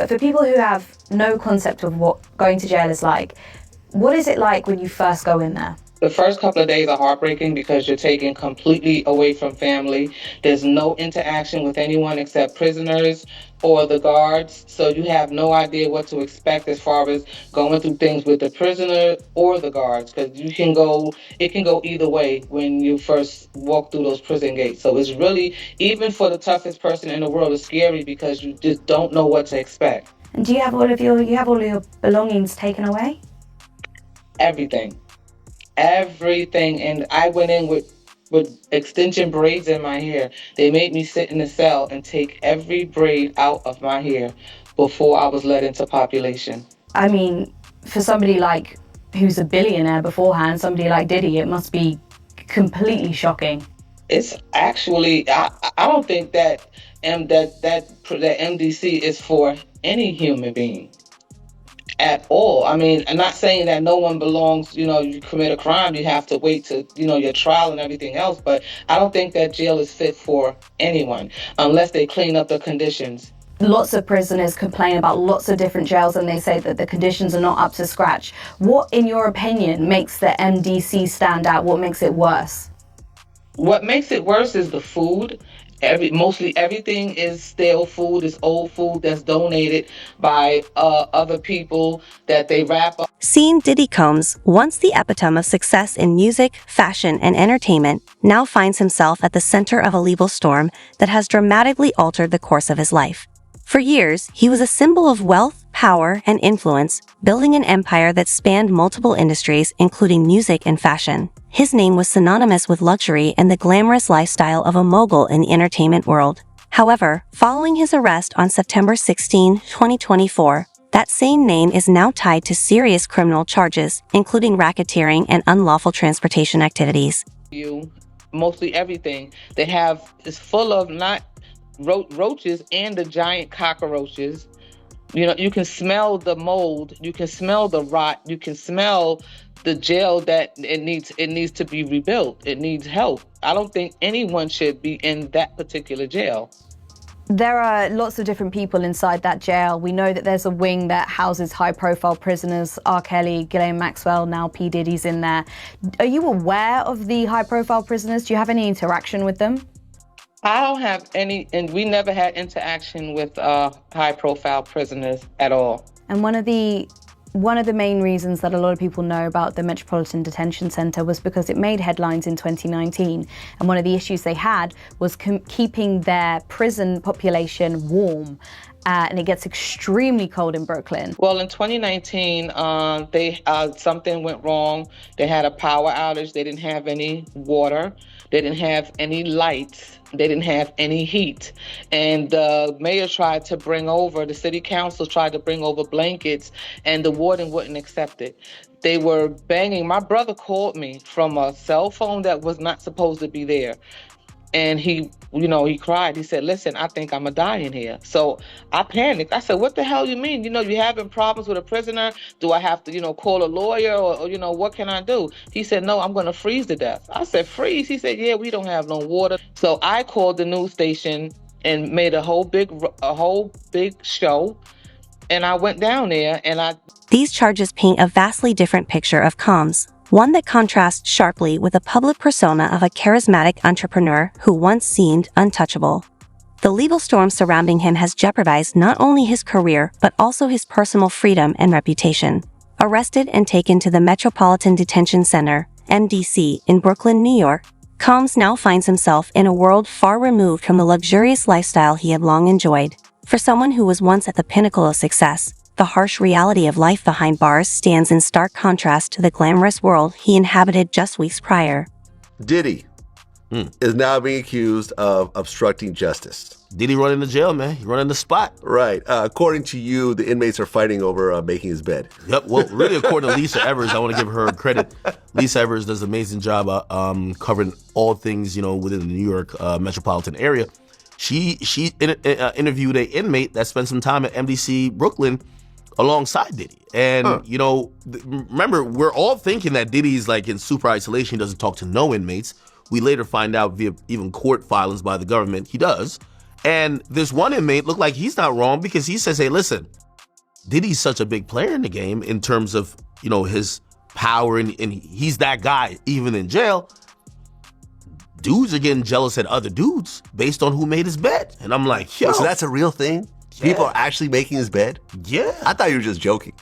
But for people who have no concept of what going to jail is like, what is it like when you first go in there? The first couple of days are heartbreaking because you're taken completely away from family. There's no interaction with anyone except prisoners or the guards. So you have no idea what to expect as far as going through things with the prisoner or the guards, because it can go either way when you first walk through those prison gates. So it's really, even for the toughest person in the world, it's scary because you just don't know what to expect. And do you have all of your belongings taken away? Everything. And I went in with extension braids in my hair. They made me sit in the cell and take every braid out of my hair before I was let into population. I mean, for somebody like who's a billionaire beforehand, somebody like Diddy, it must be completely shocking. It's actually, I don't think that MDC is for any human being at all. I mean, I'm not saying that no one belongs, you commit a crime, you have to wait to, your trial and everything else, but I don't think that jail is fit for anyone unless they clean up the conditions. Lots of prisoners complain about lots of different jails and they say that the conditions are not up to scratch. What, in your opinion, makes the MDC stand out? What makes it worse? What makes it worse is the food. Mostly everything is stale food, is old food that's donated by other people that they wrap up. Seeing Diddy Combs, once the epitome of success in music, fashion, and entertainment, now finds himself at the center of a legal storm that has dramatically altered the course of his life. For years, he was a symbol of wealth, power, and influence, building an empire that spanned multiple industries, including music and fashion. His name was synonymous with luxury and the glamorous lifestyle of a mogul in the entertainment world. However, following his arrest on September 16, 2024, that same name is now tied to serious criminal charges, including racketeering and unlawful transportation activities. Mostly everything they have is full of not roaches and the giant cockroaches. You can smell the mold, you can smell the rot, you can smell the jail that it needs to be rebuilt. It needs help. I don't think anyone should be in that particular jail. There are lots of different people inside that jail. We know that there's a wing that houses high-profile prisoners. R. Kelly, Ghislaine Maxwell, now P. Diddy's in there. Are you aware of the high-profile prisoners? Do you have any interaction with them? I don't have any, and we never had interaction with high-profile prisoners at all. And one of the main reasons that a lot of people know about the Metropolitan Detention Center was because it made headlines in 2019. And one of the issues they had was keeping their prison population warm. And it gets extremely cold in Brooklyn. Well, in 2019, something went wrong. They had a power outage. They didn't have any water. They didn't have any lights. They didn't have any heat. And the mayor the city council tried to bring over blankets, and the warden wouldn't accept it. They were banging. My brother called me from a cell phone that was not supposed to be there. And he cried. He said, "Listen, I think I'm going to die in here." So I panicked. I said, "What the hell you mean? You having problems with a prisoner? Do I have to, call a lawyer or what can I do?" He said, "No, I'm going to freeze to death." I said, "Freeze?" He said, "Yeah, we don't have no water." So I called the news station and made a whole big show. And I went down there and These charges paint a vastly different picture of Combs. One that contrasts sharply with the public persona of a charismatic entrepreneur who once seemed untouchable. The legal storm surrounding him has jeopardized not only his career but also his personal freedom and reputation. Arrested and taken to the Metropolitan Detention Center, MDC, in Brooklyn, New York, Combs now finds himself in a world far removed from the luxurious lifestyle he had long enjoyed. For someone who was once at the pinnacle of success, the harsh reality of life behind bars stands in stark contrast to the glamorous world he inhabited just weeks prior. Diddy is now being accused of obstructing justice. Diddy running the jail, man. He running the spot. Right. According to you, the inmates are fighting over making his bed. Yep. Well, really, according to Lisa Evers, I want to give her credit. Lisa Evers does an amazing job covering all things, within the New York metropolitan area. She interviewed an inmate that spent some time at MDC Brooklyn alongside Diddy. And, remember, we're all thinking that Diddy's like in super isolation. He doesn't talk to no inmates. We later find out via even court filings by the government, he does. And this one inmate looked like he's not wrong because he says, hey, listen, Diddy's such a big player in the game in terms of, his power, and he's that guy even in jail. Dudes are getting jealous at other dudes based on who made his bed. And I'm like, yo. So that's a real thing? Yeah. People are actually making his bed? Yeah. I thought you were just joking.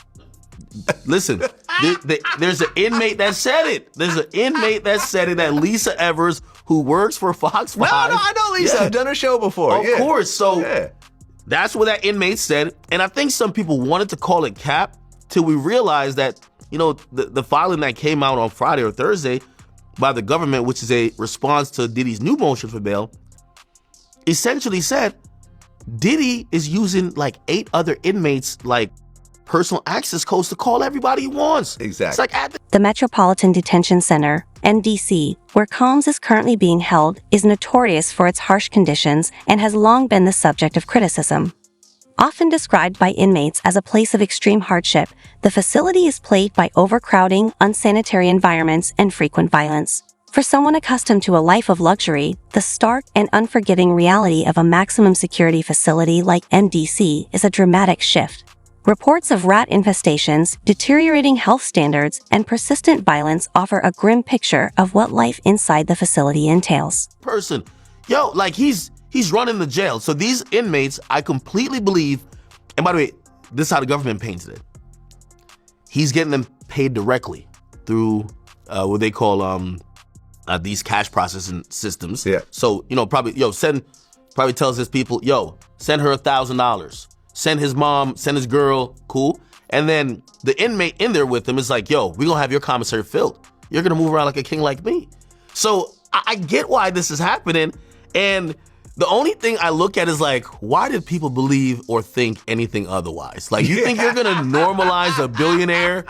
Listen, there's an inmate that said it. There's an inmate that said it, that Lisa Evers, who works for Fox 5. No, I know Lisa. Yeah. I've done her show before. Of course. So that's what that inmate said. And I think some people wanted to call it cap till we realized that, the filing that came out on Friday or Thursday by the government, which is a response to Diddy's new motion for bail, essentially said Diddy is using like 8 other inmates, like personal access codes to call everybody he wants. Exactly. It's like the Metropolitan Detention Center, MDC, where Combs is currently being held, is notorious for its harsh conditions and has long been the subject of criticism. Often described by inmates as a place of extreme hardship, the facility is plagued by overcrowding, unsanitary environments, and frequent violence. For someone accustomed to a life of luxury, the stark and unforgiving reality of a maximum security facility like MDC is a dramatic shift. Reports of rat infestations, deteriorating health standards, and persistent violence offer a grim picture of what life inside the facility entails. Person, like he's running the jail. So these inmates, I completely believe, and by the way, this is how the government painted it. He's getting them paid directly through what they call these cash processing systems. Yeah. So, probably tells his people, send her $1,000. Send his mom, send his girl, cool. And then the inmate in there with him is like, we're going to have your commissary filled. You're going to move around like a king like me. So I get why this is happening. And the only thing I look at is like, why did people believe or think anything otherwise? Like, you think you're going to normalize a billionaire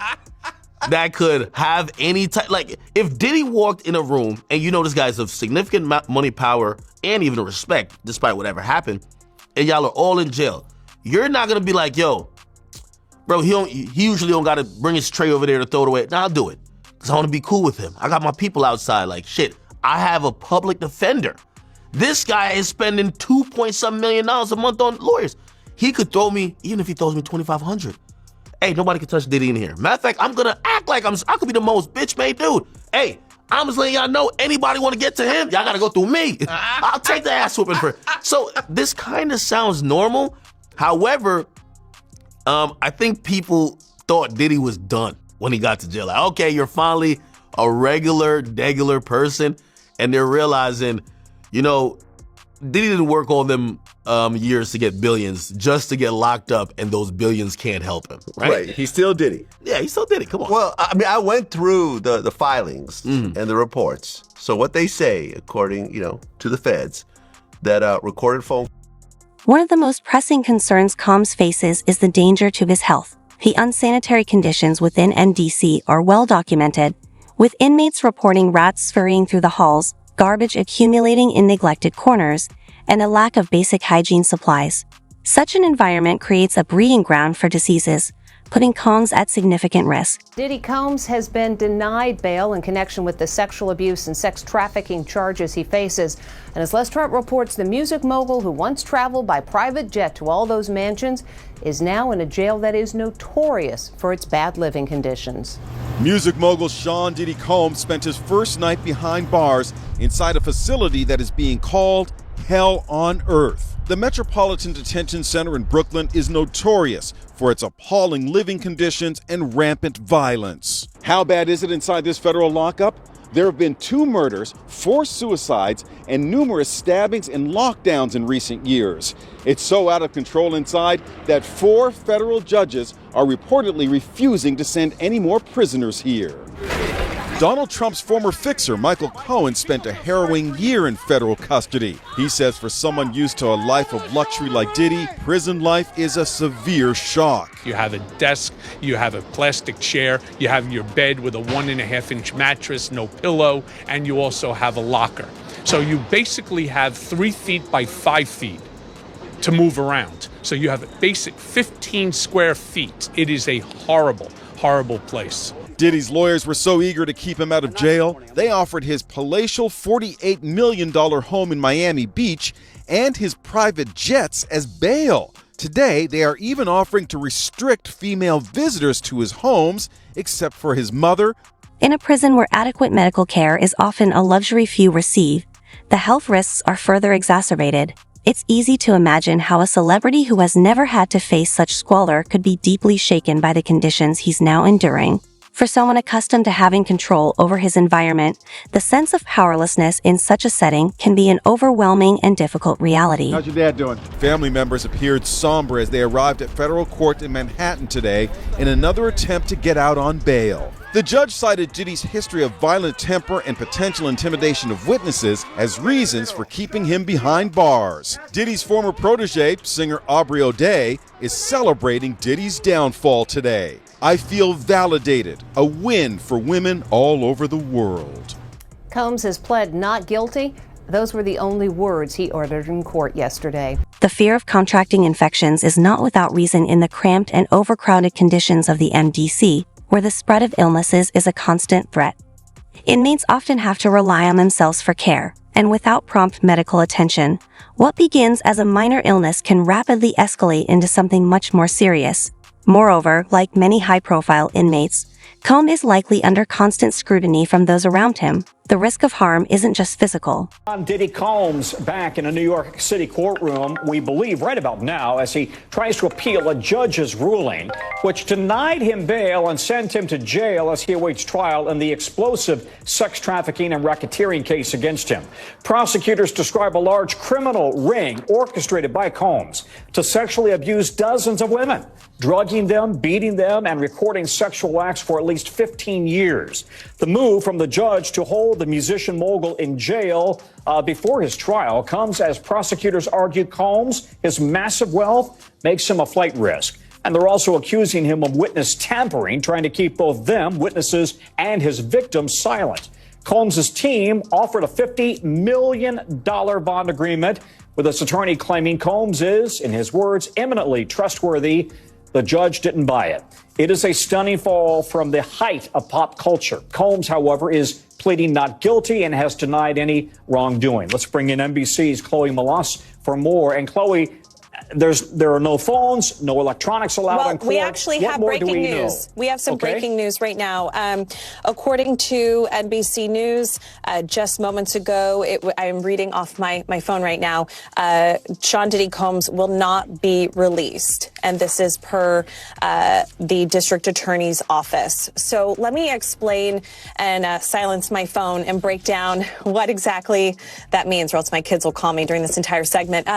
that could have any type? Like, if Diddy walked in a room and this guy's of significant money, power, and even respect, despite whatever happened, and y'all are all in jail, you're not going to be like, bro, he usually don't got to bring his tray over there to throw it away. Nah, I'll do it because I want to be cool with him. I got my people outside. Like, shit, I have a public defender. This guy is spending $2 million a month on lawyers. He could throw me, even if he throws me $2,500. Hey, nobody can touch Diddy in here. Matter of fact, I'm going to act like I could be the most bitch-made dude. Hey, I'm just letting y'all know, anybody want to get to him, y'all got to go through me. I'll take the ass whooping for it. So this kind of sounds normal. However, I think people thought Diddy was done when he got to jail. Like, okay, you're finally a degular person. And they're realizing, Diddy didn't work all them years to get billions just to get locked up, and those billions can't help him, right? Right. He still did it. Yeah, he still did it. Come on. Well, I mean, I went through the filings and the reports. So what they say, according, to the feds, that recorded phone. One of the most pressing concerns Combs faces is the danger to his health. The unsanitary conditions within MDC are well documented, with inmates reporting rats scurrying through the halls, garbage accumulating in neglected corners, and a lack of basic hygiene supplies. Such an environment creates a breeding ground for diseases, putting Combs at significant risk. Diddy Combs has been denied bail in connection with the sexual abuse and sex trafficking charges he faces. And as Les Trent reports, the music mogul who once traveled by private jet to all those mansions is now in a jail that is notorious for its bad living conditions. Music mogul Sean Diddy Combs spent his first night behind bars inside a facility that is being called Hell on Earth. The Metropolitan Detention Center in Brooklyn is notorious for its appalling living conditions and rampant violence. How bad is it inside this federal lockup? There have been 2 murders, 4 suicides, and numerous stabbings and lockdowns in recent years. It's so out of control inside that 4 federal judges are reportedly refusing to send any more prisoners here. Donald Trump's former fixer, Michael Cohen, spent a harrowing year in federal custody. He says for someone used to a life of luxury like Diddy, prison life is a severe shock. You have a desk, you have a plastic chair, you have your bed with a 1.5-inch mattress, no pillow, and you also have a locker. So you basically have 3 feet by 5 feet to move around. So you have a basic 15 square feet. It is a horrible, horrible place. Diddy's lawyers were so eager to keep him out of jail, they offered his palatial $48 million home in Miami Beach and his private jets as bail. Today, they are even offering to restrict female visitors to his homes, except for his mother. In a prison where adequate medical care is often a luxury few receive, the health risks are further exacerbated. It's easy to imagine how a celebrity who has never had to face such squalor could be deeply shaken by the conditions he's now enduring. For someone accustomed to having control over his environment, the sense of powerlessness in such a setting can be an overwhelming and difficult reality. How's your dad doing? Family members appeared somber as they arrived at federal court in Manhattan today in another attempt to get out on bail. The judge cited Diddy's history of violent temper and potential intimidation of witnesses as reasons for keeping him behind bars. Diddy's former protege, singer Aubrey O'Day, is celebrating Diddy's downfall today. I feel validated, a win for women all over the world. Combs has pled not guilty. Those were the only words he uttered in court yesterday. The fear of contracting infections is not without reason in the cramped and overcrowded conditions of the MDC, where the spread of illnesses is a constant threat. Inmates often have to rely on themselves for care, and without prompt medical attention, what begins as a minor illness can rapidly escalate into something much more serious. Moreover, like many high-profile inmates, Combs is likely under constant scrutiny from those around him. The risk of harm isn't just physical. Diddy Combs back in a New York City courtroom, we believe right about now, as he tries to appeal a judge's ruling, which denied him bail and sent him to jail as he awaits trial in the explosive sex trafficking and racketeering case against him. Prosecutors describe a large criminal ring orchestrated by Combs to sexually abuse dozens of women, drugging them, beating them, and recording sexual acts for at least 15 years. The move from the judge to hold the musician mogul in jail before his trial comes as prosecutors argue Combs, his massive wealth, makes him a flight risk. And they're also accusing him of witness tampering, trying to keep both them, witnesses, and his victims silent. Combs' team offered a $50 million bond agreement, with his attorney claiming Combs is, in his words, eminently trustworthy. The judge didn't buy it. It is a stunning fall from the height of pop culture. Combs, however, is pleading not guilty and has denied any wrongdoing. Let's bring in NBC's Chloe Malas for more. And Chloe, there are no phones, no electronics allowed in court. We actually have breaking news. We have some breaking news right now. According to NBC News, just moments ago, I'm reading off my phone right now, Sean Diddy Combs will not be released. And this is per the district attorney's office. So let me explain and silence my phone and break down what exactly that means, or else my kids will call me during this entire segment.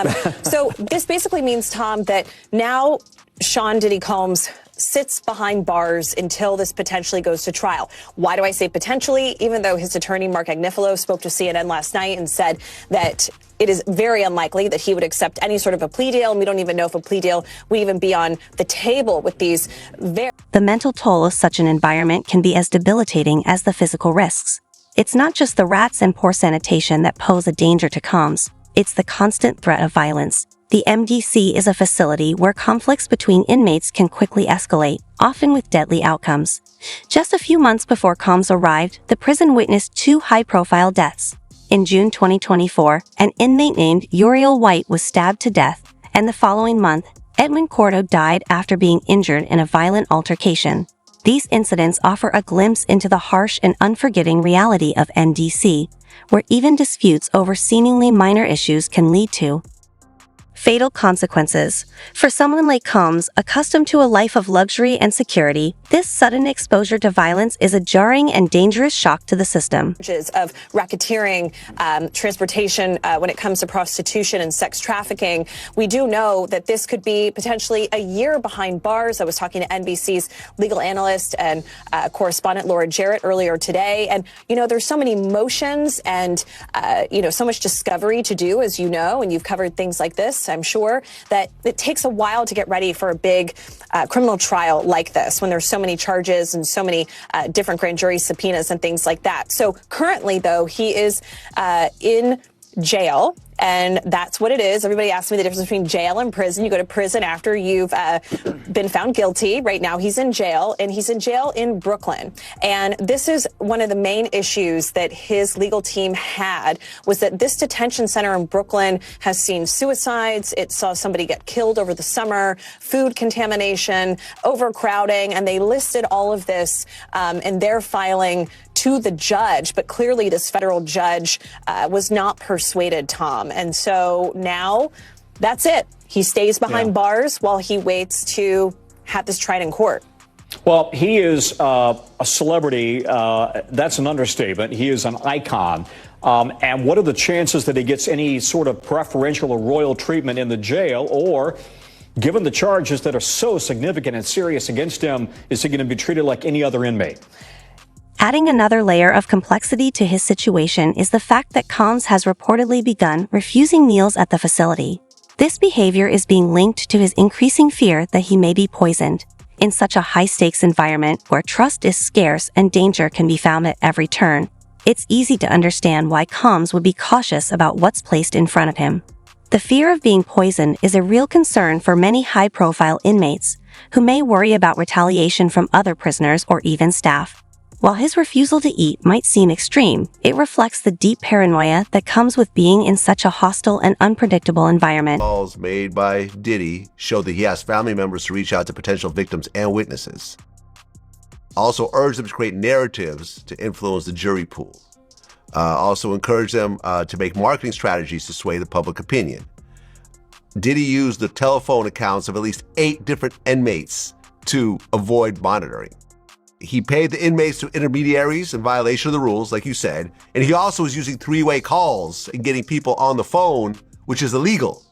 So this basically means, Tom, that now Sean Diddy Combs sits behind bars until this potentially goes to trial. Why do I say potentially? Even though his attorney, Mark Agnifilo, spoke to CNN last night and said that it is very unlikely that he would accept any sort of a plea deal. And we don't even know if a plea deal would even be on the table with these very... The mental toll of such an environment can be as debilitating as the physical risks. It's not just the rats and poor sanitation that pose a danger to Combs. It's the constant threat of violence. The MDC is a facility where conflicts between inmates can quickly escalate, often with deadly outcomes. Just a few months before Combs arrived, the prison witnessed 2 high-profile deaths. In June 2024, an inmate named Uriel White was stabbed to death, and the following month, Edwin Cordo died after being injured in a violent altercation. These incidents offer a glimpse into the harsh and unforgiving reality of MDC, where even disputes over seemingly minor issues can lead to fatal consequences. For someone like Combs, accustomed to a life of luxury and security, this sudden exposure to violence is a jarring and dangerous shock to the system. Of racketeering, transportation, when it comes to prostitution and sex trafficking, we do know that this could be potentially a year behind bars. I was talking to NBC's legal analyst and correspondent Laura Jarrett earlier today. And, you know, there's so many motions and, so much discovery to do, as you know, and you've covered things like this, I'm sure, that it takes a while to get ready for a big criminal trial like this when there's so many charges and so many different grand jury subpoenas and things like that. So currently, though, he is in jail And that's what it is. Everybody asks me the difference between jail and prison. You go to prison after you've been found guilty. Right now he's in jail, and he's in jail in Brooklyn. And this is one of the main issues that his legal team had, was that this detention center in Brooklyn has seen suicides. It saw somebody get killed over the summer, food contamination, overcrowding, and they listed all of this in their filing to the judge. But clearly this federal judge was not persuaded, Tom. And so now that's it. He stays behind bars while he waits to have this tried in court. Well, he is a celebrity. That's an understatement. He is an icon. And what are the chances that he gets any sort of preferential or royal treatment in the jail? Or, given the charges that are so significant and serious against him, is he going to be treated like any other inmate? Adding another layer of complexity to his situation is the fact that Combs has reportedly begun refusing meals at the facility. This behavior is being linked to his increasing fear that he may be poisoned. In such a high-stakes environment where trust is scarce and danger can be found at every turn, it's easy to understand why Combs would be cautious about what's placed in front of him. The fear of being poisoned is a real concern for many high-profile inmates, who may worry about retaliation from other prisoners or even staff. While his refusal to eat might seem extreme, it reflects the deep paranoia that comes with being in such a hostile and unpredictable environment. Calls made by Diddy show that he asked family members to reach out to potential victims and witnesses. Also urged them to create narratives to influence the jury pool. Also encouraged them to make marketing strategies to sway the public opinion. Diddy used the telephone accounts of at least 8 different inmates to avoid monitoring. He paid the inmates to intermediaries in violation of the rules, like you said, and he also was using 3-way calls and getting people on the phone, which is illegal.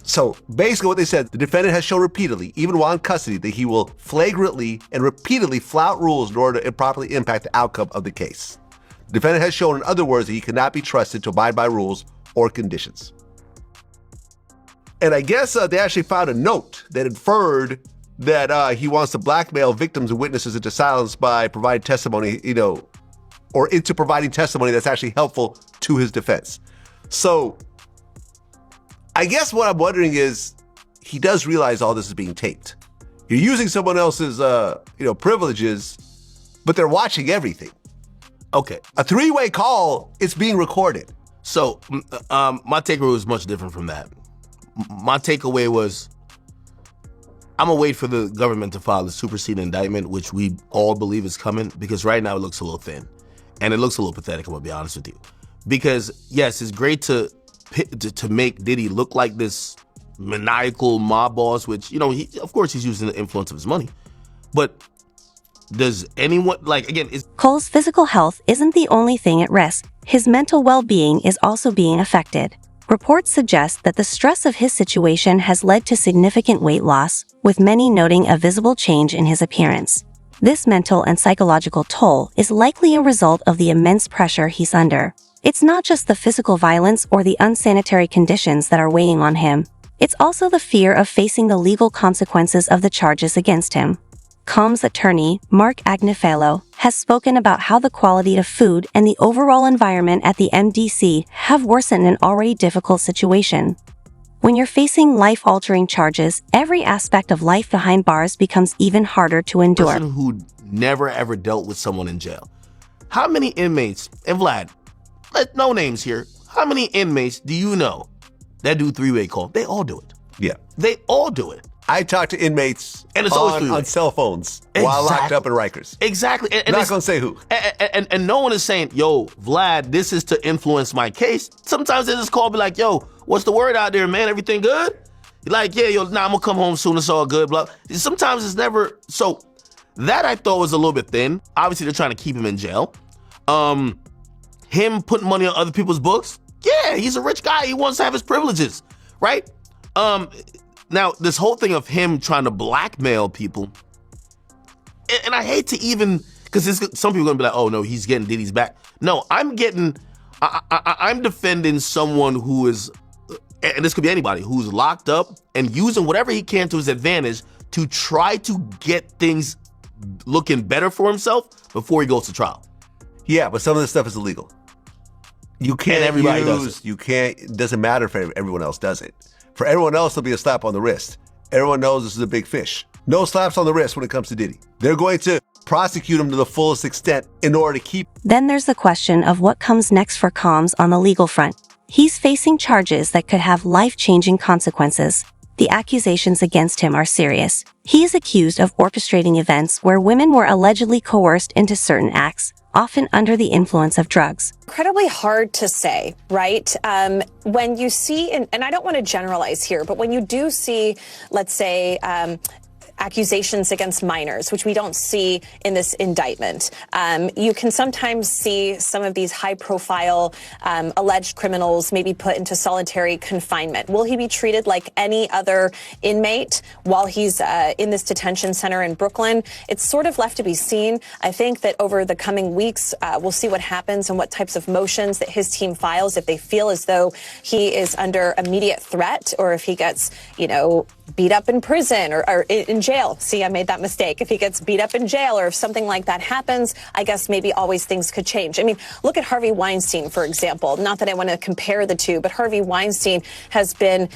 So basically what they said, the defendant has shown repeatedly, even while in custody, that he will flagrantly and repeatedly flout rules in order to improperly impact the outcome of the case. The defendant has shown, in other words, that he cannot be trusted to abide by rules or conditions. And I guess they actually found a note that inferred that he wants to blackmail victims and witnesses into silence by providing testimony, or into providing testimony that's actually helpful to his defense. So I guess what I'm wondering is, he does realize all this is being taped. You're using someone else's, privileges, but they're watching everything. Okay. A 3-way call, it's being recorded. So my takeaway was much different from that. My takeaway was, I'm going to wait for the government to file the superseding indictment, which we all believe is coming, because right now it looks a little thin. And it looks a little pathetic, I'm going to be honest with you. Because, yes, it's great to make Diddy look like this maniacal mob boss, which, of course he's using the influence of his money. But does anyone, Cole's physical health isn't the only thing at risk. His mental well-being is also being affected. Reports suggest that the stress of his situation has led to significant weight loss, with many noting a visible change in his appearance. This mental and psychological toll is likely a result of the immense pressure he's under. It's not just the physical violence or the unsanitary conditions that are weighing on him. It's also the fear of facing the legal consequences of the charges against him. Combs' attorney, Mark Agnifilo, has spoken about how the quality of food and the overall environment at the MDC have worsened an already difficult situation. When you're facing life-altering charges, every aspect of life behind bars becomes even harder to endure. Person who never ever dealt with someone in jail. How many inmates, and Vlad, no names here, how many inmates do you know that do 3-way call? They all do it. Yeah. They all do it. I talk to inmates and it's on cell phones while locked up in Rikers. Exactly. And I'm not going to say who. And no one is saying, yo, Vlad, this is to influence my case. Sometimes they just call, be like, yo, what's the word out there, man? Everything good? You're like, yeah, I'm going to come home soon. It's all good. Blah. Sometimes it's never. So that I thought was a little bit thin. Obviously, they're trying to keep him in jail. Him putting money on other people's books. Yeah, he's a rich guy. He wants to have his privileges, right? Now, this whole thing of him trying to blackmail people, and I hate to even, because some people are going to be like, oh, no, he's getting Diddy's back. No, I'm defending someone who is, and this could be anybody, who's locked up and using whatever he can to his advantage to try to get things looking better for himself before he goes to trial. Yeah, but some of this stuff is illegal. You can't everybody does it. You can't. It doesn't matter if everyone else does it. For everyone else, it'll be a slap on the wrist. Everyone knows this is a big fish. No slaps on the wrist when it comes to Diddy. They're going to prosecute him to the fullest extent in order to keep. Then there's the question of what comes next for Combs on the legal front. He's facing charges that could have life-changing consequences. The accusations against him are serious. He is accused of orchestrating events where women were allegedly coerced into certain acts, often under the influence of drugs. Incredibly hard to say, right? When you see, and I don't want to generalize here, but when you do see, let's say, accusations against minors, which we don't see in this indictment. You can sometimes see some of these high-profile alleged criminals maybe put into solitary confinement. Will he be treated like any other inmate while he's in this detention center in Brooklyn? It's sort of left to be seen. I think that over the coming weeks, we'll see what happens and what types of motions that his team files if they feel as though he is under immediate threat or if he gets, beat up in prison or in jail. See, I made that mistake. If he gets beat up in jail or if something like that happens, I guess maybe always things could change. I mean, look at Harvey Weinstein, for example. Not that I want to compare the two, but Harvey Weinstein has been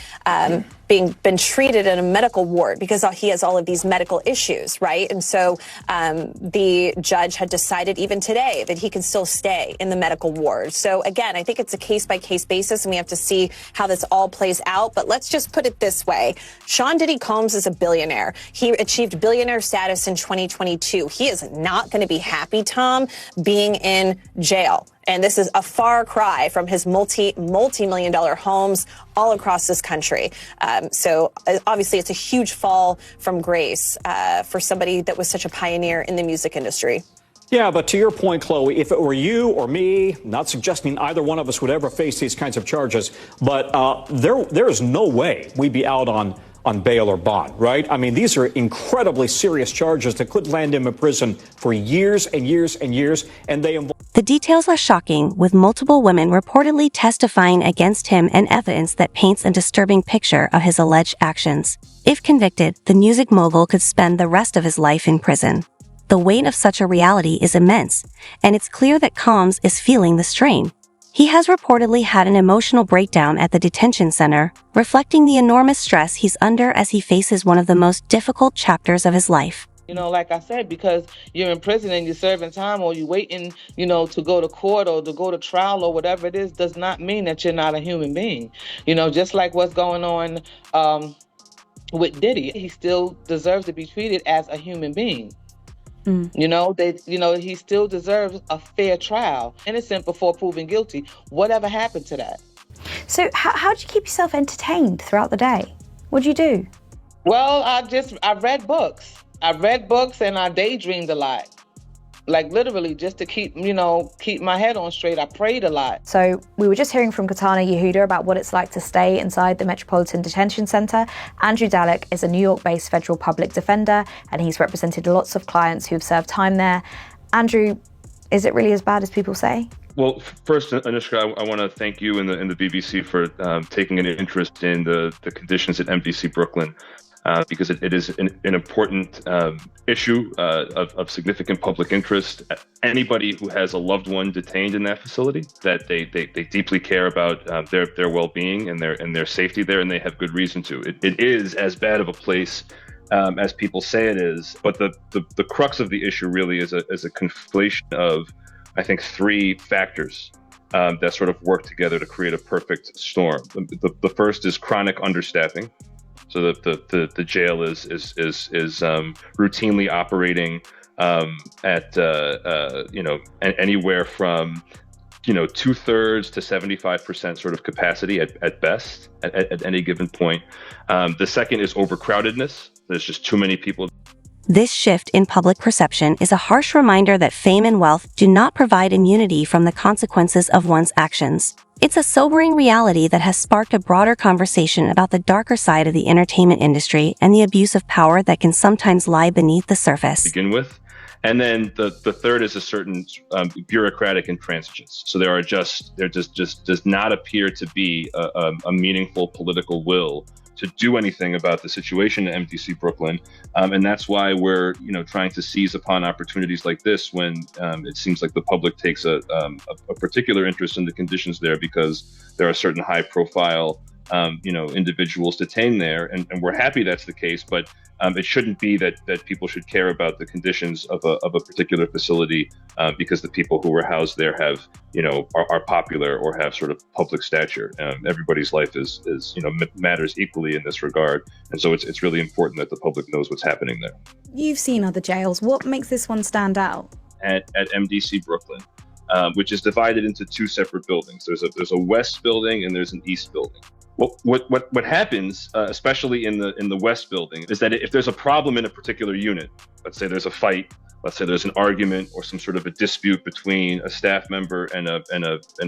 been treated in a medical ward because he has all of these medical issues, right? And so the judge had decided even today that he can still stay in the medical ward. So again, I think it's a case-by-case basis, and we have to see how this all plays out. But let's just put it this way. Sean Diddy Combs is a billionaire. He achieved billionaire status in 2022. He is not going to be happy, Tom, being in jail. And this is a far cry from his multi-million-dollar homes all across this country. So obviously it's a huge fall from grace for somebody that was such a pioneer in the music industry. Yeah, but to your point, Chloe, if it were you or me, not suggesting either one of us would ever face these kinds of charges, but there is no way we'd be out on bail or bond, right? I mean, these are incredibly serious charges that could land him in prison for years and years and years, and they involve... The details are shocking, with multiple women reportedly testifying against him and evidence that paints a disturbing picture of his alleged actions. If convicted, the music mogul could spend the rest of his life in prison. The weight of such a reality is immense, and it's clear that Combs is feeling the strain. He has reportedly had an emotional breakdown at the detention center, reflecting the enormous stress he's under as he faces one of the most difficult chapters of his life. Like I said, because you're in prison and you're serving time or you're waiting, to go to court or to go to trial or whatever it is, does not mean that you're not a human being. Just like what's going on with Diddy, he still deserves to be treated as a human being. He still deserves a fair trial, innocent before proven guilty. Whatever happened to that? So how do you keep yourself entertained throughout the day? What do you do? Well, I read books. And I daydreamed a lot. Like literally just to keep my head on straight. I prayed a lot. So we were just hearing from Katana Yehuda about what it's like to stay inside the Metropolitan Detention Center. Andrew Dalek is a New York-based federal public defender, and he's represented lots of clients who've served time there. Andrew, is it really as bad as people say? Well, first, Anushka, I want to thank you and the BBC for taking an interest in the conditions at MDC Brooklyn. Because it is an important issue of significant public interest. Anybody who has a loved one detained in that facility, that they deeply care about their well-being and their safety there, and they have good reason to. It is as bad of a place as people say it is, but the crux of the issue really is a conflation of, I think, three factors that sort of work together to create a perfect storm. The first is chronic understaffing. So the jail is routinely operating at anywhere from 2/3 to 75% sort of capacity at best at any given point. The second is overcrowdedness. There's just too many people. This shift in public perception is a harsh reminder that fame and wealth do not provide immunity from the consequences of one's actions. It's a sobering reality that has sparked a broader conversation about the darker side of the entertainment industry and the abuse of power that can sometimes lie beneath the surface. Begin with. And then the third is a certain bureaucratic intransigence. So there just does not appear to be a meaningful political will to do anything about the situation at MDC Brooklyn, and that's why we're trying to seize upon opportunities like this when it seems like the public takes a particular interest in the conditions there because there are certain high-profile individuals detained there, and we're happy that's the case, but it shouldn't be that people should care about the conditions of a particular facility because the people who were housed there have are popular or have sort of public stature. Everybody's life is matters equally in this regard, and so it's really important that the public knows what's happening there. You've seen other jails. What makes this one stand out? At MDC Brooklyn, which is divided into two separate buildings. There's a west building and there's an east building. What happens, especially in the West building, is that if there's a problem in a particular unit, let's say there's a fight, let's say there's an argument or some sort of a dispute between a staff member and a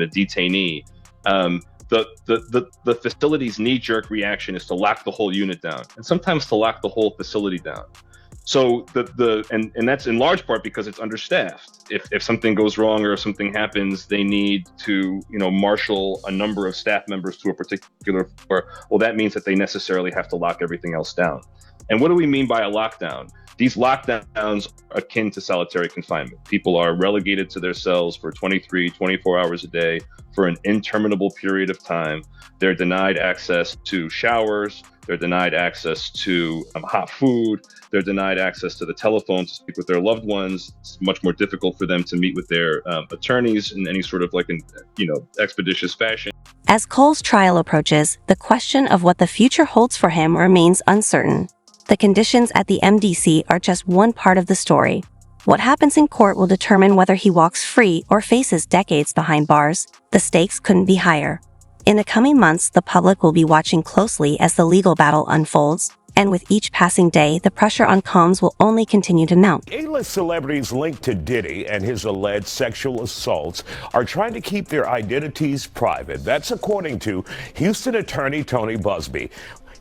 detainee, the facility's knee-jerk reaction is to lock the whole unit down, and sometimes to lock the whole facility down. So and that's in large part because it's understaffed. If something goes wrong or if something happens, they need to marshal a number of staff members to a particular floor. Well, that means that they necessarily have to lock everything else down. And what do we mean by a lockdown? These lockdowns are akin to solitary confinement. People are relegated to their cells for 24 hours a day for an interminable period of time. They're denied access to showers. They're denied access to hot food. They're denied access to the telephone to speak with their loved ones. It's much more difficult for them to meet with their attorneys in any sort of expeditious fashion. As Cole's trial approaches, the question of what the future holds for him remains uncertain. The conditions at the MDC are just one part of the story. What happens in court will determine whether he walks free or faces decades behind bars. The stakes couldn't be higher. In the coming months, the public will be watching closely as the legal battle unfolds, and with each passing day, the pressure on Combs will only continue to mount. A-list celebrities linked to Diddy and his alleged sexual assaults are trying to keep their identities private. That's according to Houston attorney Tony Busby.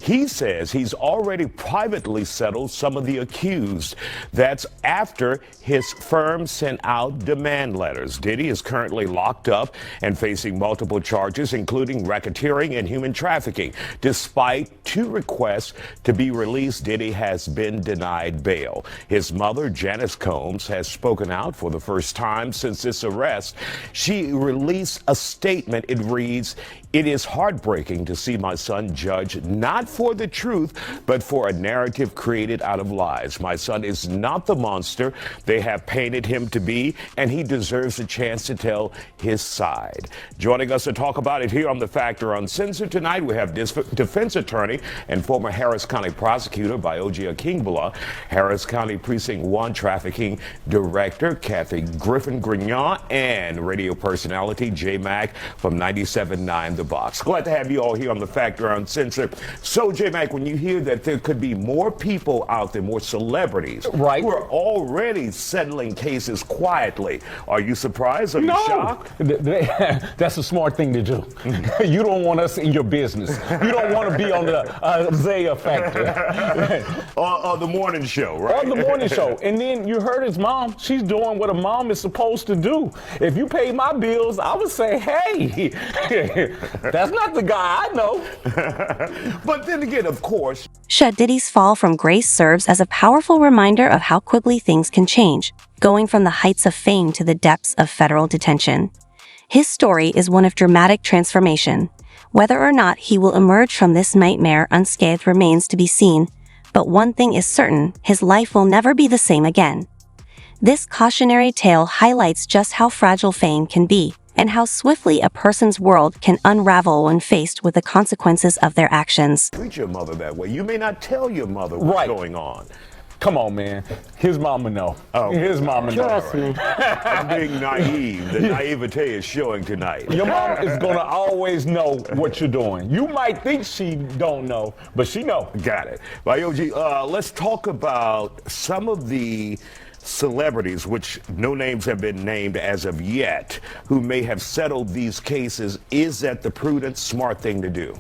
He says he's already privately settled some of the accused. That's after his firm sent out demand letters. Diddy is currently locked up and facing multiple charges, including racketeering and human trafficking. Despite 2 requests to be released, Diddy has been denied bail. His mother, Janice Combs, has spoken out for the first time since this arrest. She released a statement. It reads, "It is heartbreaking to see my son judged not for the truth, but for a narrative created out of lies. My son is not the monster they have painted him to be, and he deserves a chance to tell his side." Joining us to talk about it here on The Factor Uncensored tonight, we have defense attorney and former Harris County prosecutor Vioji Akingbula, Harris County Precinct 1 trafficking director Kathy Griffin-Grignon, and radio personality J Mac from 97.9 The Box. Glad to have you all here on The Factor Uncensored. So, J Mac, when you hear that there could be more people out there, more celebrities, right, who are already settling cases quietly, are you surprised? Are you shocked? That's a smart thing to do. You don't want us in your business. You don't want to be on the Zaya Factor. On the morning show, right? On the morning show. And then you heard his mom. She's doing what a mom is supposed to do. If you pay my bills, I would say, hey, that's not the guy I know. But then again, of course, Diddy's fall from grace serves as a powerful reminder of how quickly things can change, going from the heights of fame to the depths of federal detention. His story is one of dramatic transformation. Whether or not he will emerge from this nightmare unscathed remains to be seen, but one thing is certain, his life will never be the same again. This cautionary tale highlights just how fragile fame can be, and how swiftly a person's world can unravel when faced with the consequences of their actions. Treat your mother that way. You may not tell your mother what's going on. Come on, man. His mama know. Oh, his mama know. Trust me. I'm being naive. The naivete is showing tonight. Your mom is going to always know what you're doing. You might think she don't know, but she know. Got it. Vioji, let's talk about some of the celebrities, which no names have been named as of yet, who may have settled these cases. Is that the prudent, smart thing to do?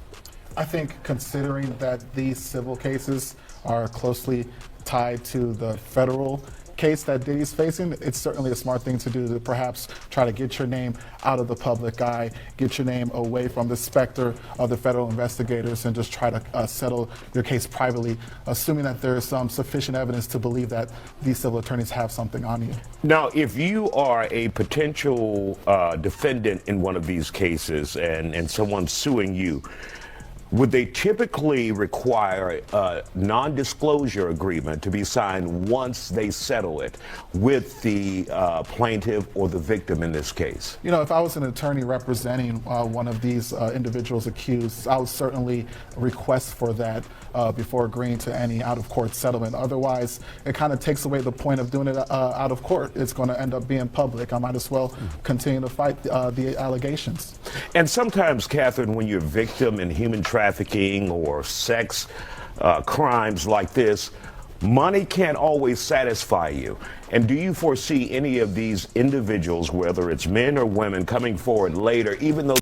I think considering that these civil cases are closely tied to the federal case that Diddy's facing, it's certainly a smart thing to do to perhaps try to get your name out of the public eye, get your name away from the specter of the federal investigators, and just try to settle your case privately, assuming that there is some sufficient evidence to believe that these civil attorneys have something on you. Now, if you are a potential defendant in one of these cases and someone's suing you, would they typically require a non-disclosure agreement to be signed once they settle it with the plaintiff or the victim in this case? You know, if I was an attorney representing one of these individuals accused, I would certainly request for that before agreeing to any out-of-court settlement. Otherwise, it kind of takes away the point of doing it out of court. It's going to end up being public. I might as well continue to fight the allegations. And sometimes, Catherine, when you're a victim in human trafficking or sex crimes like this, money can't always satisfy you. And do you foresee any of these individuals, whether it's men or women, coming forward later, even though